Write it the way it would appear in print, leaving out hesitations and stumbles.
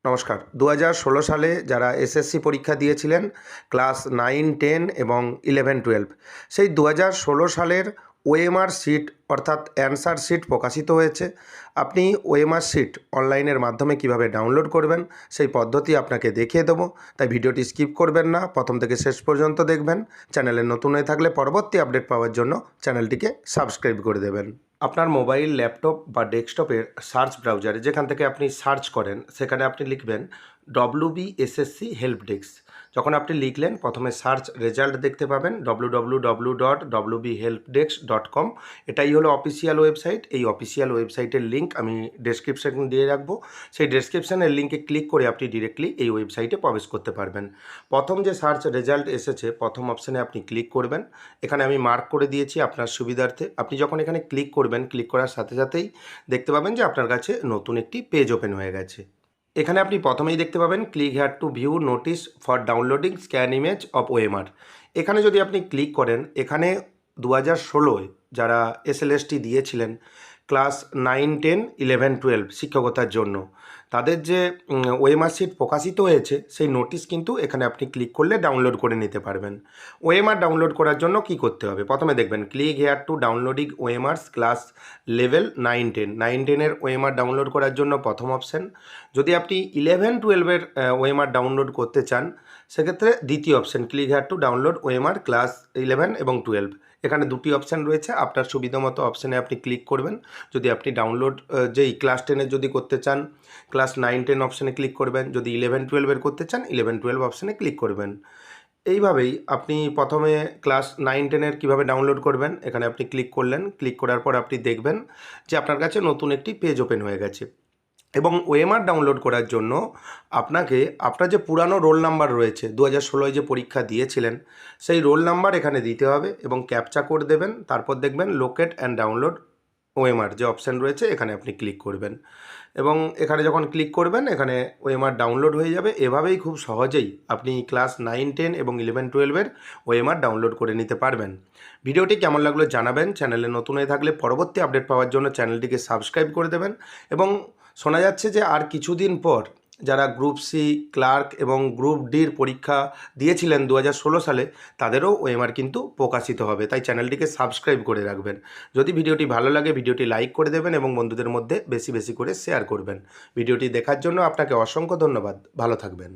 নমস্কার। ২০১৬ সালে যারা এসএসসি পরীক্ষা দিয়েছিলেন ক্লাস 9, 10 এবং 11, 12 সেই ২০১৬ সালের ওএমআর শিট অর্থাৎ অ্যানসার শিট প্রকাশিত হয়েছে। আপনি ওএমআর শিট অনলাইনের মাধ্যমে কিভাবে ডাউনলোড করবেন সেই পদ্ধতি আপনাকে দেখিয়ে দেবো। তাই ভিডিওটি স্কিপ করবেন না, প্রথম থেকে শেষ পর্যন্ত দেখবেন। চ্যানেলে নতুন হয়ে থাকলে পরবর্তী আপডেট পাওয়ার জন্য চ্যানেলটিকে সাবস্ক্রাইব করে দেবেন। আপনার মোবাইল, ল্যাপটপ বা ডেস্কটপের সার্চ ব্রাউজারে যেখান থেকে আপনি সার্চ করেন সেখানে আপনি লিখবেন WBSSC হেল্প ডেস্ক। যখন আপনি লিখলেন প্রথমে সার্চ রেজাল্ট দেখতে পাবেন www.wbhelpdesk.com। এটাই হলো অফিসিয়াল ওয়েবসাইট। এই অফিসিয়াল ওয়েবসাইটের লিঙ্ক আমি ডেসক্রিপশানে দিয়ে রাখবো। সেই ডেসক্রিপশানের লিঙ্কে ক্লিক করে আপনি ডিরেক্টলি এই ওয়েবসাইটে প্রবেশ করতে পারবেন। প্রথম যে সার্চ রেজাল্ট এসেছে প্রথম অপশানে আপনি ক্লিক করবেন। এখানে আমি মার্ক করে দিয়েছি আপনার সুবিধার্থে। আপনি যখন এখানে ক্লিক করবেন, ক্লিক করার সাথে সাথেই দেখতে পাবেন যে আপনার কাছে নতুন একটি পেজ ওপেন হয়ে গেছে। এখানে আপনি প্রথমেই দেখতে পাবেন click here two view notice for downloading scan image of OMR. এখানে যদি আপনি ক্লিক করেন, এখানে 2016-য় যারা এসএলএসটি দিয়েছিলেন ক্লাস 9, 10, 11, 12 শিক্ষকতার জন্য, তাদের যে ওএমআর শিট প্রকাশিত হয়েছে সেই নোটিশ কিন্তু এখানে আপনি ক্লিক করলে ডাউনলোড করে নিতে পারবেন। ওএমআর ডাউনলোড করার জন্য কি করতে হবে? প্রথমে দেখবেন click here to downloading OMRs class level 9, 10। 9, 10-এর ওএমআর ডাউনলোড করার জন্য প্রথম অপশান। যদি আপনি 11, 12-এর ওএমআর ডাউনলোড করতে চান সেক্ষেত্রে দ্বিতীয় option click here to download OMR class 11 এবং 12। এখানে দুটি অপশান রয়েছে, আপনার সুবিধা মতো অপশানে আপনি ক্লিক করবেন। যদি আপনি ডাউনলোড যেই ক্লাস 10-এর যদি করতে চান ক্লাস 9, 10 অপশানে ক্লিক করবেন। যদি 11, 12-এর করতে চান 11, 12 অপশানে ক্লিক করবেন। এইভাবেই আপনি প্রথমে ক্লাস 9, 10-এর কীভাবে ডাউনলোড করবেন এখানে আপনি ক্লিক করলেন। ক্লিক করার পর আপনি দেখবেন যে আপনার কাছে নতুন একটি পেজ ওপেন হয়ে গেছে। এবং ওএমআর ডাউনলোড করার জন্য আপনাকে আপনার যে পুরানো রোল নাম্বার রয়েছে 2016-য় যে পরীক্ষা দিয়েছিলেন সেই রোল নাম্বার এখানে দিতে হবে এবং ক্যাপচা কোড দেবেন। তারপর দেখবেন লোকেট অ্যান্ড ডাউনলোড ওএমআর যে অপশান রয়েছে এখানে আপনি ক্লিক করবেন এবং এখানে যখন ক্লিক করবেন এখানে ওএমআর ডাউনলোড হয়ে যাবে। এভাবেই খুব সহজেই আপনি ক্লাস 9, 10 এবং 11, 12-এর ওএমআর ডাউনলোড করে নিতে পারবেন। ভিডিওটি কেমন লাগলো জানাবেন। চ্যানেলে নতুন হয়ে থাকলে পরবর্তী আপডেট পাওয়ার জন্য চ্যানেলটিকে সাবস্ক্রাইব করে দেবেন। এবং শোনা যাচ্ছে যে আর কিছুদিন পর যারা গ্রুপ সি, ক্লার্ক এবং গ্রুপ ডির পরীক্ষা দিয়েছিলেন 2016 সালে তাদেরও ওএমআর কিন্তু প্রকাশিত হবে। তাই চ্যানেলটিকে সাবস্ক্রাইব করে রাখবেন। যদি ভিডিওটি ভালো লাগে ভিডিওটি লাইক করে দেবেন এবং বন্ধুদের মধ্যে বেশি বেশি করে শেয়ার করবেন। ভিডিওটি দেখার জন্য আপনাকে অসংখ্য ধন্যবাদ। ভালো থাকবেন।